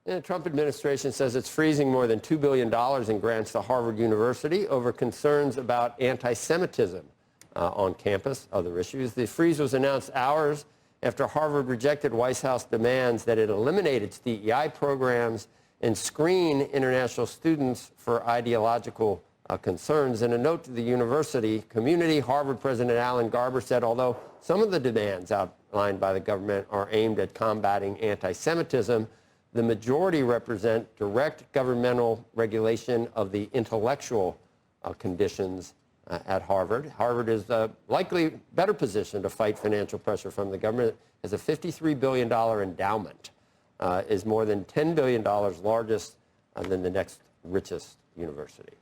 The Trump administration says it's freezing more than $2 billion in grants to Harvard University over concerns about anti-Semitism on campus, other issues. The freeze was announced hours after Harvard rejected White House demands that it eliminate its DEI programs and screen international students for ideological concerns. In a note to the university community, Harvard President Alan Garber said, although some of the demands outlined by the government are aimed at combating anti-Semitism, the majority represent direct governmental regulation of the intellectual conditions at Harvard. Harvard is likely better positioned to fight financial pressure from the government. It has a $53 billion endowment, is more than $10 billion largest than the next richest university.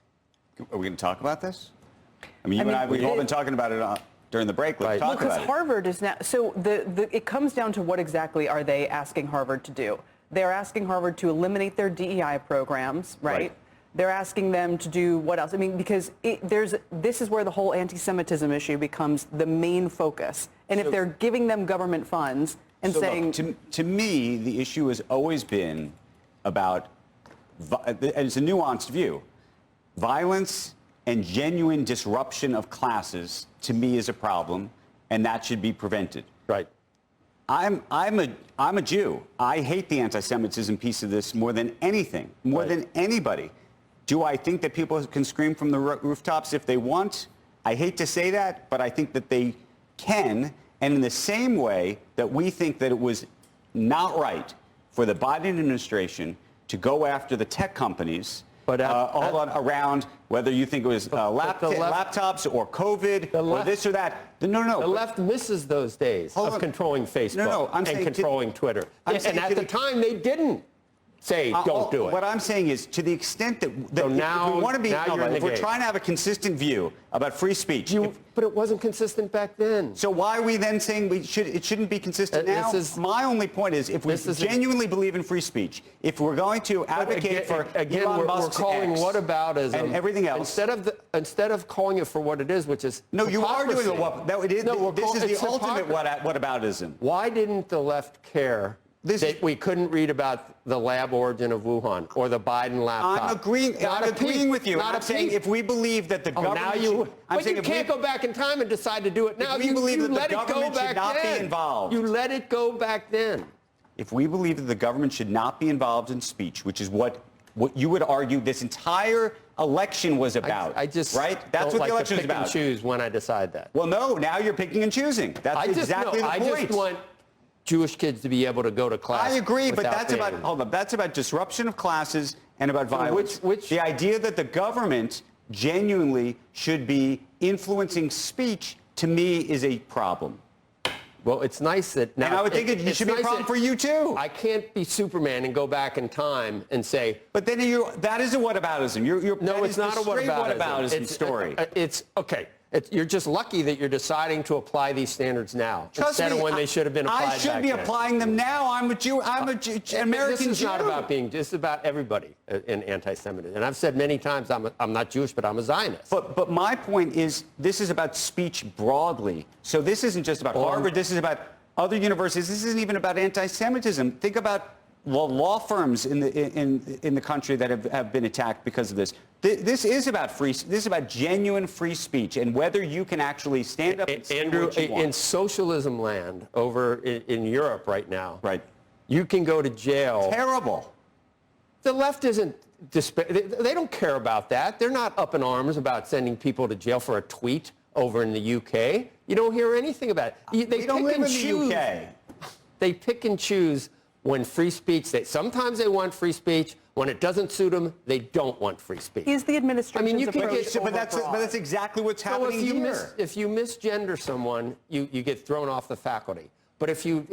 Are we going to talk about this? I mean, you and I, we've all been talking about it during the break. Let's talk about it. Because Harvard is now, so it comes down to what exactly are they asking Harvard to do? They're asking Harvard to eliminate their DEI programs, right? They're asking them to do what else? I mean, because this is where the whole anti-Semitism issue becomes the main focus. And if they're giving them government funds and saying... Look, to me, the issue has always been about, and it's a nuanced view, violence and genuine disruption of classes, to me, is a problem, and that should be prevented. Right. I'm a Jew. I hate the anti-Semitism piece of this more than anything, more than anybody. Do I think that people can scream from the rooftops if they want? I hate to say that, but I think that they can. And in the same way that we think that it was not right for the Biden administration to go after the tech companies around whether you think it was laptops or COVID or this or that. No. The left misses those days of controlling Facebook and controlling Twitter. And at the time, they didn't say, don't do it. What I'm saying is, to the extent that if we want to be, if we're trying to have a consistent view about free speech. But it wasn't consistent back then. So why are we then saying it shouldn't be consistent now? My only point is, if we genuinely believe in free speech, if we're going to advocate for Elon Musk's we're calling whataboutism and everything else. Instead of calling it for what it is, which is no, you are doing what it is. This is the ultimate whataboutism. Why didn't the left care that we couldn't read about the lab origin of Wuhan or the Biden laptop? I'm agreeing with you. I'm saying if we believe that the government... But you can't go back in time and decide to do it now. If we believe that the government should not be involved. You let it go back then. If we believe that the government should not be involved in speech, which is what you would argue this entire election was about, right? That's what the election is about. I just choose when I decide that. Well, no, now you're picking and choosing. That's exactly the point. I just want Jewish kids to be able to go to class. I agree, but that's about disruption of classes and about violence. The idea that the government genuinely should be influencing speech, to me, is a problem. Well, it's nice that now... And I would think it should be a problem for you, too. I can't be Superman and go back in time and say... But then that is a whataboutism. No, it's not a whataboutism story. Okay. You're just lucky that you're deciding to apply these standards now instead of when they should have been applied back then. I should be applying them now. I'm a Jew. I'm an American Jew. This is not about being. This is about everybody in anti-Semitism. And I've said many times I'm not Jewish, but I'm a Zionist. But my point is, this is about speech broadly. So this isn't just about Harvard. This is about other universities. This isn't even about anti-Semitism. Think about law firms in the country that have been attacked because of this. This is about this is about genuine free speech and whether you can actually stand up and say what you want. In socialism land over in Europe right now, you can go to jail. Terrible. The left isn't. They don't care about that. They're not up in arms about sending people to jail for a tweet over in the UK. You don't hear anything about it. They don't live in the UK. They pick and choose. When free speech, sometimes they want free speech. When it doesn't suit them, they don't want free speech. Is the administration's approach but that's exactly what's happening here. If you misgender someone, you get thrown off the faculty. But if you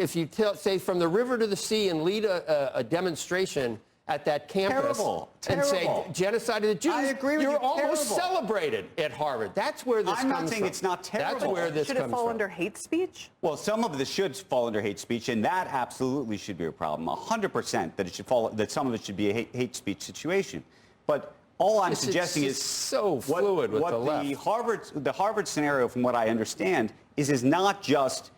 say from the river to the sea and lead a demonstration at that campus and say genocide of the Jews, I agree with you're you. almost celebrated at Harvard. That's where this comes from. I'm not saying it's not terrible. That's where this comes from. Should it fall under hate speech? Well, some of this should fall under hate speech, and that absolutely should be a problem. 100% that it should fall. That some of it should be a hate speech situation. But all I'm suggesting is so fluid with the left. The Harvard scenario, from what I understand, is not just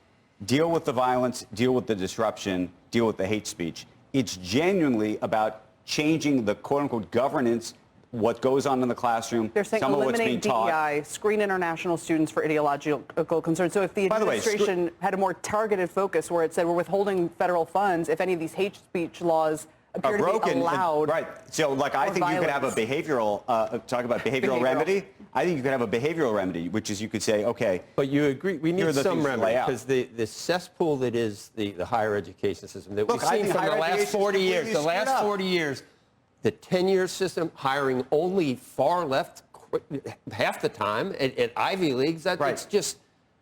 deal with the violence, deal with the disruption, deal with the hate speech. It's genuinely about changing the quote-unquote governance, what goes on in the classroom, They're saying some of what's being eliminate taught. DEI, screen international students for ideological concerns. So if the By the way, administration had a more targeted focus where it said we're withholding federal funds if any of these hate speech laws appear to be allowed. Right. So, like, I think you could have a behavioral, talk about behavioral remedy. I think you could have a behavioral remedy, which is you could say, okay. But you agree, we need some remedy, out. because the cesspool that is the higher education system that Look, we've seen from the last 40 years, the 10-year system hiring only far left half the time at Ivy Leagues, it's just,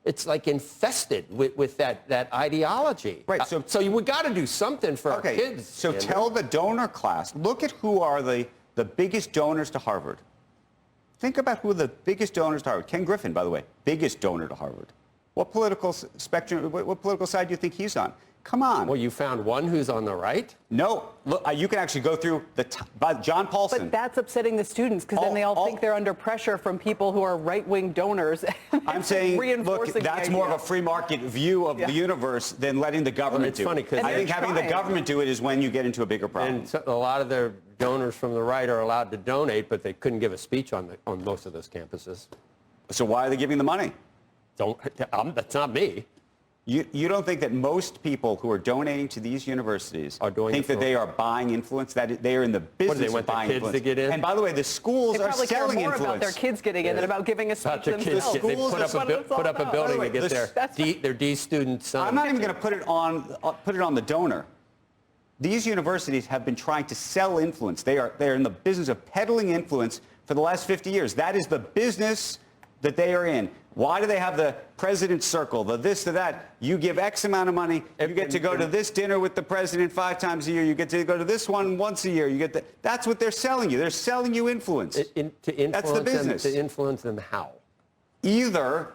it's like infested with that ideology. Right. So we got to do something for our kids. So tell the donor class, look at who are the biggest donors to Harvard. Think about who are the biggest donors to Harvard. Ken Griffin, by the way, biggest donor to Harvard. What political spectrum, what political side do you think he's on? Come on. Well, you found one who's on the right? No. Look, you can actually go through John Paulson. But that's upsetting the students because then they all think they're under pressure from people who are right-wing donors. I'm saying, look, that's that's more of a free market view of the universe than letting the government do it. I think having the government do it is when you get into a bigger problem. And so a lot of their donors from the right are allowed to donate, but they couldn't give a speech on most of those campuses. So why are they giving the money? That's not me. You don't think that most people who are donating to these universities think that they are buying influence, that they are in the business of buying influence? To get in? And by the way, the schools are selling care more influence. about their kids getting in than about giving a speech themselves. They put up a building to get their D student son. I'm not even going to put it on the donor. These universities have been trying to sell influence. They are in the business of peddling influence for the last 50 years. That is the business that they are in. Why do they have the president's circle, the this, the that? You give X amount of money, you get to go to this dinner with the president 5 times a year, you get to go to this one once a year, you get that's what they're selling you. They're selling you influence. That's the business. To influence them how? Either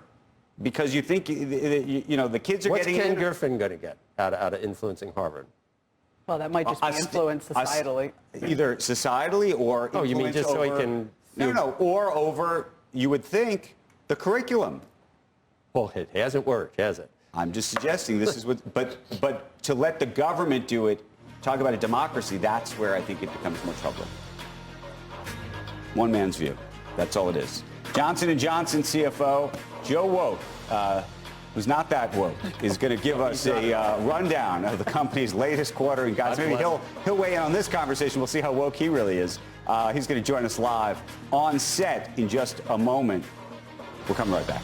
because you think, the kids are What's getting... Ken Griffin going to get out of influencing Harvard? Well, that might just be influence societally. Either societally or... Oh, you mean just so he can... No, or over, you would think, the curriculum. Well, it hasn't worked, has it? I'm just suggesting this is what, but to let the government do it, talk about a democracy, that's where I think it becomes more troubling. One man's view. That's all it is. Johnson & Johnson CFO Joe Woke, who's not that woke, is going to give us a rundown of the company's latest quarter. And guys, maybe he'll weigh in on this conversation. We'll see how woke he really is. He's going to join us live on set in just a moment. We're coming right back.